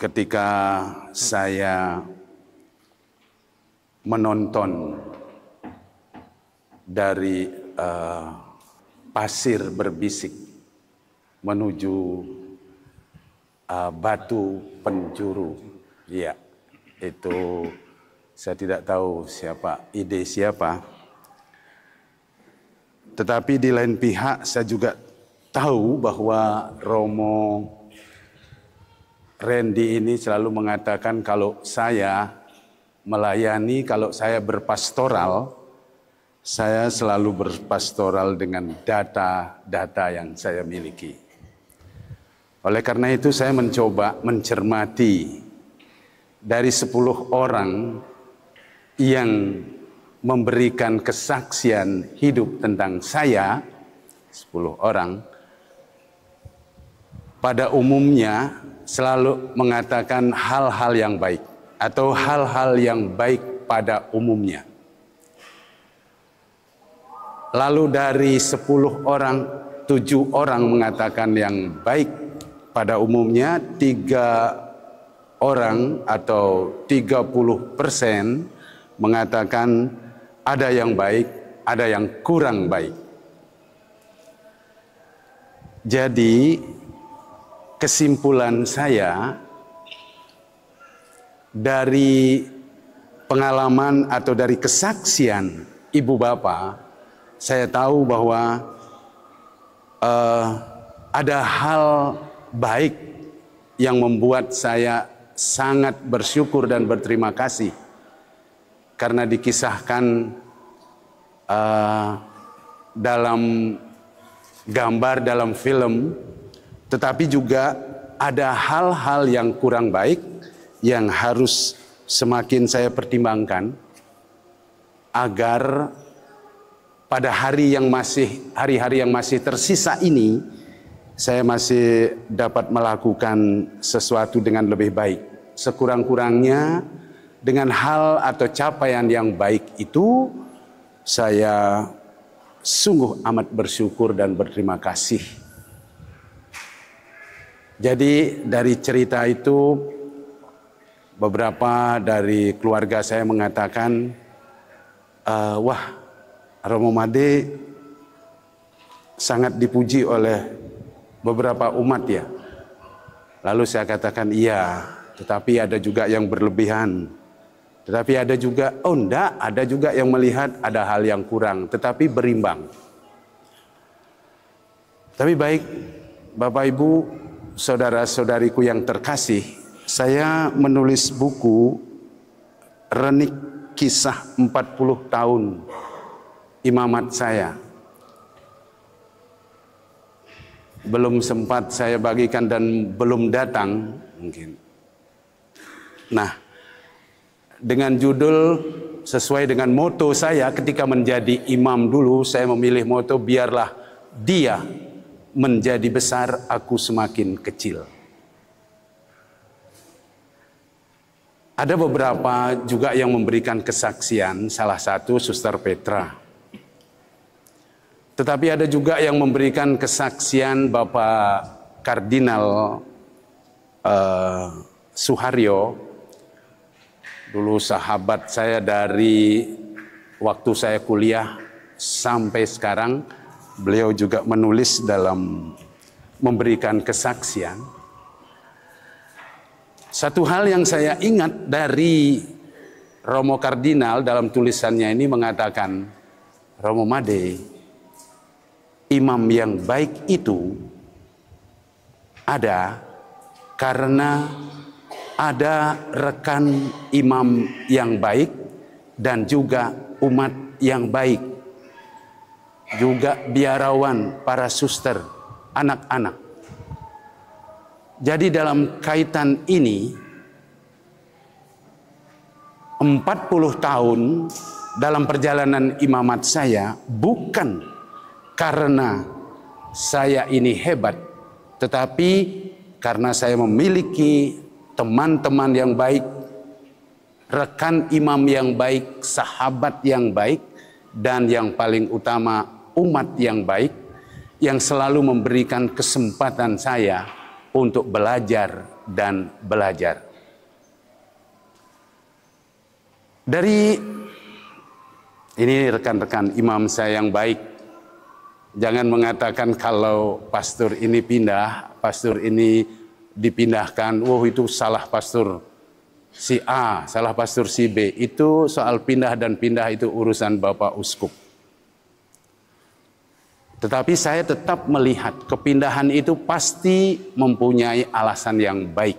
ketika saya menonton dari pasir berbisik menuju batu penjuru. Ya, itu saya tidak tahu ide siapa. Tetapi di lain pihak saya juga tahu bahwa Romo Randy ini selalu mengatakan kalau saya melayani, kalau saya berpastoral, saya selalu berpastoral dengan data-data yang saya miliki. Oleh karena itu saya mencoba mencermati dari 10 orang yang memberikan kesaksian hidup tentang saya, 10 orang, pada umumnya selalu mengatakan hal-hal yang baik atau hal-hal yang baik pada umumnya. Lalu dari 10 orang, 7 orang mengatakan yang baik pada umumnya, 3 orang atau 30% mengatakan ada yang baik, ada yang kurang baik. Jadi kesimpulan saya dari pengalaman atau dari kesaksian ibu bapak, saya tahu bahwa ada hal baik yang membuat saya sangat bersyukur dan berterima kasih karena dikisahkan dalam gambar, dalam film, tetapi juga ada hal-hal yang kurang baik yang harus semakin saya pertimbangkan agar pada hari-hari yang masih tersisa ini saya masih dapat melakukan sesuatu dengan lebih baik. Sekurang-kurangnya dengan hal atau capaian yang baik itu saya sungguh amat bersyukur dan berterima kasih. Jadi dari cerita itu beberapa dari keluarga saya mengatakan, wah, Romo Made sangat dipuji oleh beberapa umat ya. Lalu saya katakan iya, tetapi ada juga yang berlebihan. Tetapi ada juga, oh enggak, ada juga yang melihat ada hal yang kurang, tetapi berimbang. Tapi baik, Bapak Ibu, saudara-saudariku yang terkasih, saya menulis buku Renik Kisah 40 tahun imamat saya. Belum sempat saya bagikan dan belum datang mungkin. Nah, dengan judul sesuai dengan moto saya ketika menjadi imam dulu, saya memilih moto biarlah dia menjadi besar, aku semakin kecil. Ada beberapa juga yang memberikan kesaksian, salah satu Suster Petra. Tetapi ada juga yang memberikan kesaksian Bapak Kardinal Suharyo. Dulu sahabat saya dari waktu saya kuliah sampai sekarang. Beliau juga menulis dalam memberikan kesaksian. Satu hal yang saya ingat dari Romo Kardinal dalam tulisannya ini mengatakan, Romo Made, imam yang baik itu ada karena ada rekan imam yang baik dan juga umat yang baik. Juga biarawan, para suster, anak-anak. Jadi dalam kaitan ini 40 tahun dalam perjalanan imamat saya bukan karena saya ini hebat, tetapi karena saya memiliki teman-teman yang baik, rekan imam yang baik, sahabat yang baik, dan yang paling utama umat yang baik yang selalu memberikan kesempatan saya untuk belajar dan belajar. Dari ini rekan-rekan imam saya yang baik, jangan mengatakan kalau pastor ini pindah, pastor ini dipindahkan, oh itu salah pastor si A, salah pastor si B. Itu soal pindah dan pindah itu urusan Bapak Uskup. Tetapi saya tetap melihat kepindahan itu pasti mempunyai alasan yang baik.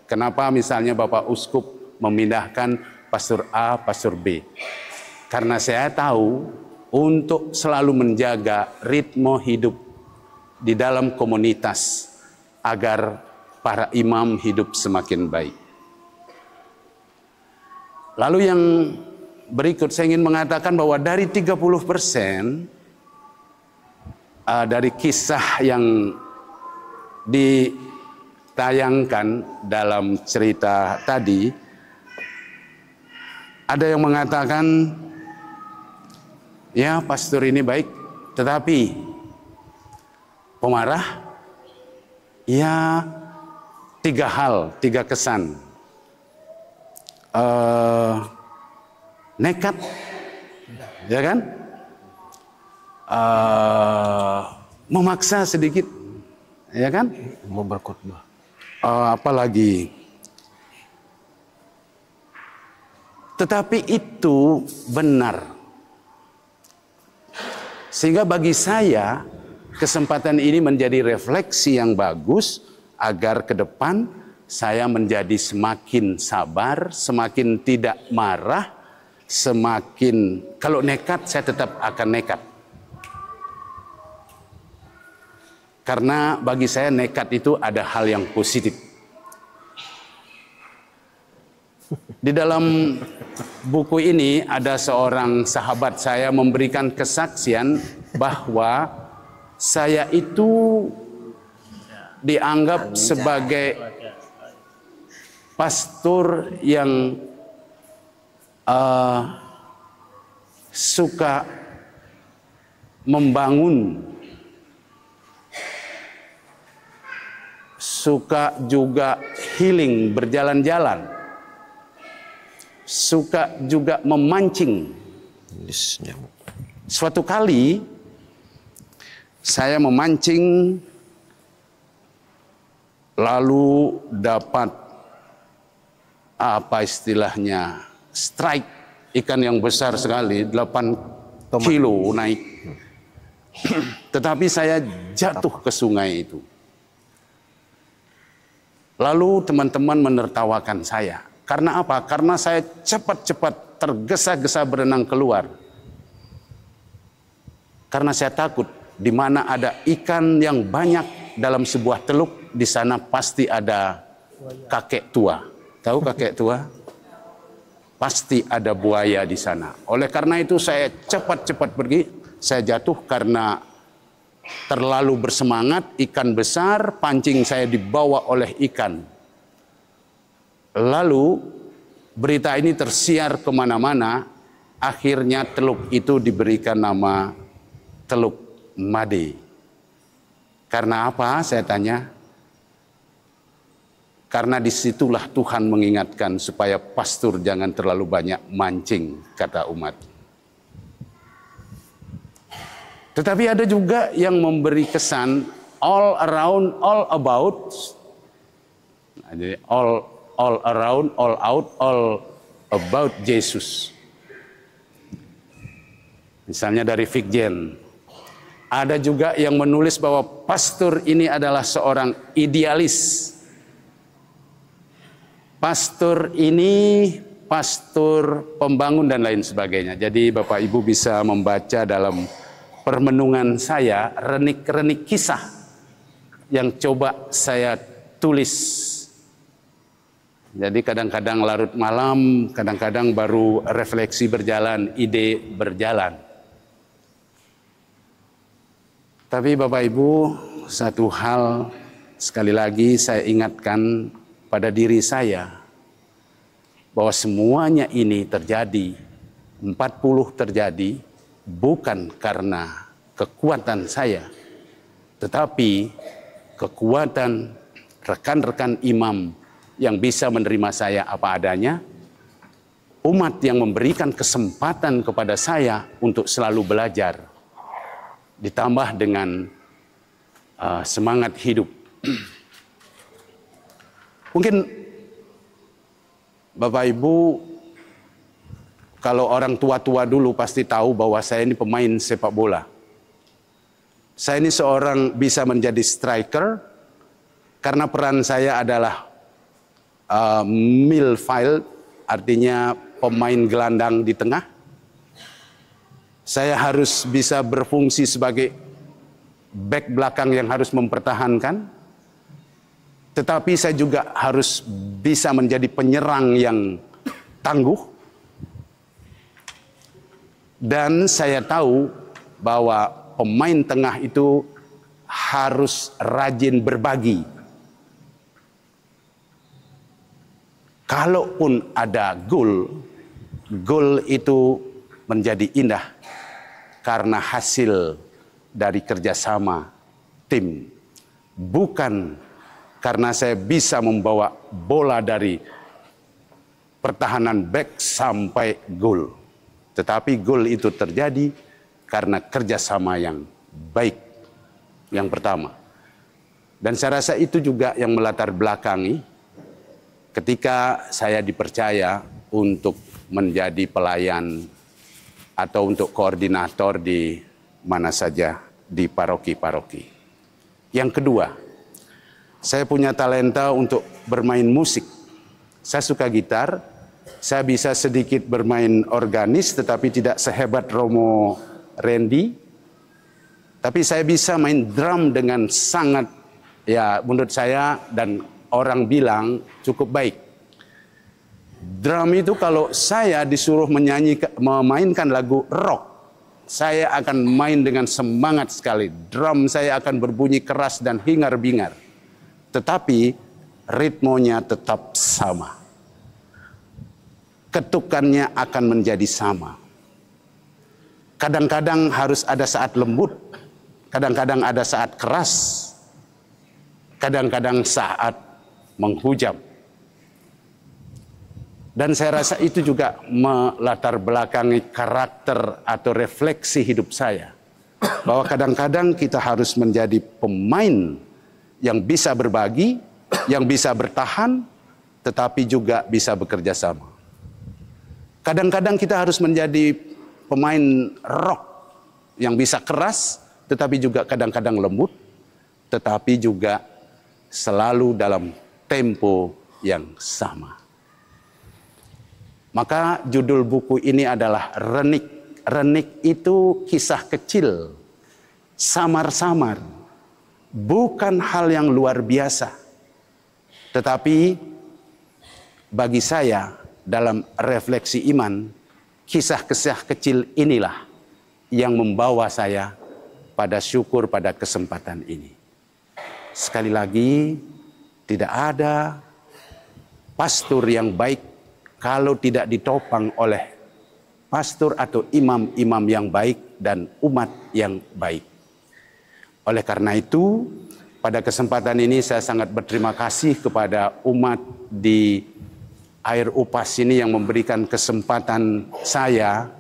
Kenapa misalnya Bapak Uskup memindahkan pastor A, pastor B? Karena saya tahu untuk selalu menjaga ritme hidup di dalam komunitas agar para imam hidup semakin baik. Lalu yang berikut saya ingin mengatakan bahwa dari 30% dari kisah yang ditayangkan dalam cerita tadi, ada yang mengatakan, ya pastor ini baik, tetapi pemarah, ya 3 hal, 3 kesan. Nekat, ya kan? Memaksa sedikit, ya kan? Mau berkhotbah. Apalagi. Tetapi itu benar. Sehingga bagi saya kesempatan ini menjadi refleksi yang bagus agar ke depan saya menjadi semakin sabar, semakin tidak marah, semakin kalau nekat saya tetap akan nekat. Karena bagi saya nekat itu ada hal yang positif. Di dalam buku ini ada seorang sahabat saya memberikan kesaksian bahwa saya itu dianggap sebagai pastor yang suka membangun, suka juga healing, berjalan-jalan, suka juga memancing. Suatu kali saya memancing lalu dapat apa istilahnya, strike, ikan yang besar sekali, 8 kilo naik. Tetapi saya jatuh ke sungai itu. Lalu teman-teman menertawakan saya. Karena apa? Karena saya cepat-cepat tergesa-gesa berenang keluar. Karena saya takut di mana ada ikan yang banyak dalam sebuah teluk, di sana pasti ada kakek tua. Tahu kakek tua? Pasti ada buaya di sana. Oleh karena itu saya cepat-cepat pergi. Saya jatuh karena terlalu bersemangat, ikan besar, pancing saya dibawa oleh ikan. Lalu berita ini tersiar kemana-mana, akhirnya teluk itu diberikan nama Teluk Made. Karena apa? Saya tanya. Karena disitulah Tuhan mengingatkan supaya pastor jangan terlalu banyak mancing, kata umat. Tetapi ada juga yang memberi kesan all around, all about. Nah, jadi all around, all out, all about Jesus. Misalnya dari Fikjen. Ada juga yang menulis bahwa pastor ini adalah seorang idealis. Pastor ini pastor pembangun dan lain sebagainya. Jadi Bapak Ibu bisa membaca dalam permenungan saya renik-renik kisah yang coba saya tulis. Jadi kadang-kadang larut malam, kadang-kadang baru refleksi berjalan, ide berjalan. Tapi Bapak Ibu, satu hal sekali lagi saya ingatkan pada diri saya, bahwa semuanya ini terjadi, 40 terjadi, bukan karena kekuatan saya, tetapi kekuatan rekan-rekan imam yang bisa menerima saya apa adanya, umat yang memberikan kesempatan kepada saya untuk selalu belajar, ditambah dengan semangat hidup. Mungkin Bapak Ibu, kalau orang tua-tua dulu pasti tahu bahwa saya ini pemain sepak bola. Saya ini seorang bisa menjadi striker karena peran saya adalah midfield, artinya pemain gelandang di tengah. Saya harus bisa berfungsi sebagai back belakang yang harus mempertahankan. Tetapi saya juga harus bisa menjadi penyerang yang tangguh. Dan saya tahu bahwa pemain tengah itu harus rajin berbagi. Kalaupun ada gol, gol itu menjadi indah karena hasil dari kerjasama tim. Bukan karena saya bisa membawa bola dari pertahanan back sampai gol. Tetapi gol itu terjadi karena kerjasama yang baik, yang pertama. Dan saya rasa itu juga yang melatar belakangi ketika saya dipercaya untuk menjadi pelayan atau untuk koordinator di mana saja di paroki-paroki. Yang kedua, saya punya talenta untuk bermain musik. Saya suka gitar. Saya bisa sedikit bermain organis, tetapi tidak sehebat Romo Randy. Tapi saya bisa main drum dengan sangat, ya menurut saya dan orang bilang cukup baik. Drum itu kalau saya disuruh memainkan lagu rock, saya akan main dengan semangat sekali. Drum saya akan berbunyi keras dan hingar-bingar. Tetapi ritmonya tetap sama. Ketukannya akan menjadi sama. Kadang-kadang harus ada saat lembut, kadang-kadang ada saat keras, kadang-kadang saat menghujam. Dan saya rasa itu juga melatar belakangi karakter atau refleksi hidup saya. Bahwa kadang-kadang kita harus menjadi pemain yang bisa berbagi, yang bisa bertahan, tetapi juga bisa bekerja sama. Kadang-kadang kita harus menjadi pemain rock yang bisa keras, tetapi juga kadang-kadang lembut, tetapi juga selalu dalam tempo yang sama. Maka judul buku ini adalah Renik. Renik itu kisah kecil, samar-samar, bukan hal yang luar biasa. Tetapi bagi saya, dalam refleksi iman, kisah-kisah kecil inilah yang membawa saya pada syukur pada kesempatan ini. Sekali lagi, tidak ada pastor yang baik kalau tidak ditopang oleh pastor atau imam-imam yang baik dan umat yang baik. Oleh karena itu, pada kesempatan ini saya sangat berterima kasih kepada umat di Air Upas ini yang memberikan kesempatan saya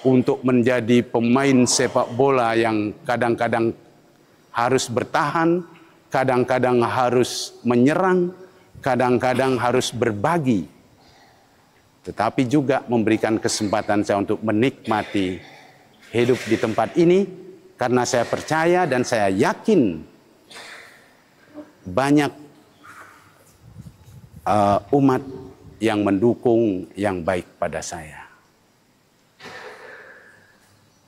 untuk menjadi pemain sepak bola yang kadang-kadang harus bertahan, kadang-kadang harus menyerang, kadang-kadang harus berbagi. Tetapi juga memberikan kesempatan saya untuk menikmati hidup di tempat ini, karena saya percaya dan saya yakin banyak umat yang mendukung yang baik pada saya.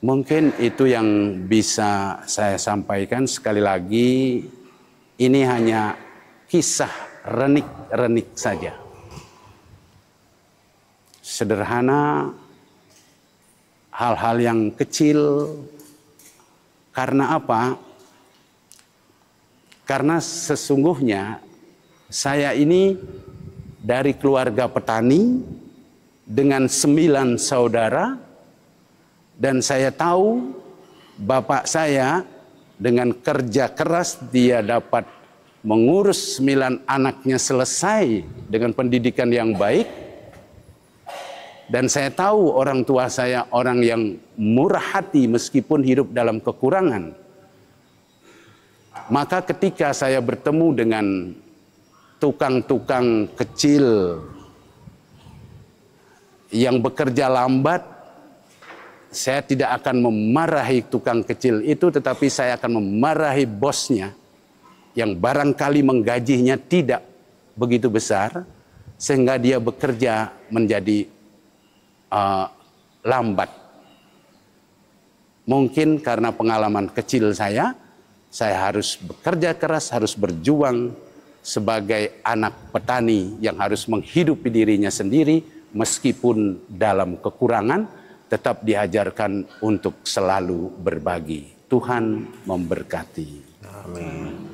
Mungkin itu yang bisa saya sampaikan. Sekali lagi, ini hanya kisah renik-renik saja. Sederhana, hal-hal yang kecil. Karena apa? Karena sesungguhnya saya ini dari keluarga petani dengan 9 saudara, dan saya tahu bapak saya dengan kerja keras dia dapat mengurus 9 anaknya selesai dengan pendidikan yang baik. Dan saya tahu orang tua saya orang yang murah hati meskipun hidup dalam kekurangan. Maka ketika saya bertemu dengan tukang-tukang kecil yang bekerja lambat, saya tidak akan memarahi tukang kecil itu, tetapi saya akan memarahi bosnya yang barangkali menggajinya tidak begitu besar sehingga dia bekerja menjadi lambat. Mungkin karena pengalaman kecil saya harus bekerja keras, harus berjuang sebagai anak petani yang harus menghidupi dirinya sendiri meskipun dalam kekurangan, tetap diajarkan untuk selalu berbagi. Tuhan memberkati. Amin.